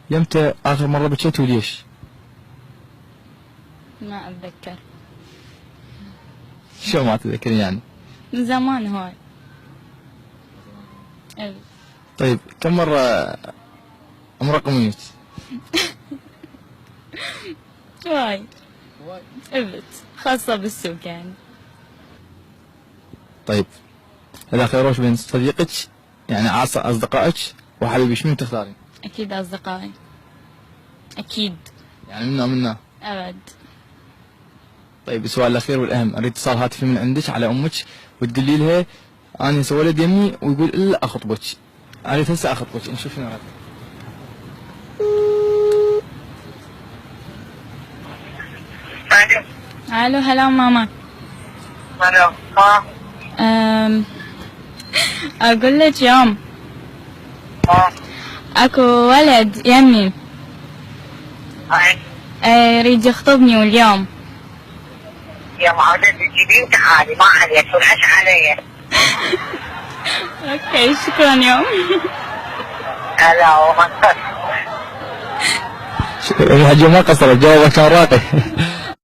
يمتى آخر مرة بكيت وليش؟ ما أتذكر. شو ما تذكرين يعني؟ من زمان هاي. طيب كم مرة عمرك أمنيت؟ واي. ابد خاصة بالسوق يعني. طيب إذا خيروش بين صديقك يعني أصدقائك وحبيبك مين تختارين؟ أكيد أصدقائي. أكيد. يعني منا أبد. طيب السؤال الأخير والأهم، أريد اتصال هاتفي من عندك على أمك وتقولي لها أنا هسه ولد يمي ويقول إلا أخطبك، أريد هسه أخطبك نشوف شنو رد. الو هلا ماما. الو اقول لك يوم اكو ولد يمي يريد يخطبني واليوم. يا معودة تجيبين تعالي ما عليك تلحش علي. اوكي شكرا يوم. هلا ومسك. الحجة ما قصرت، جوابك كان راقي.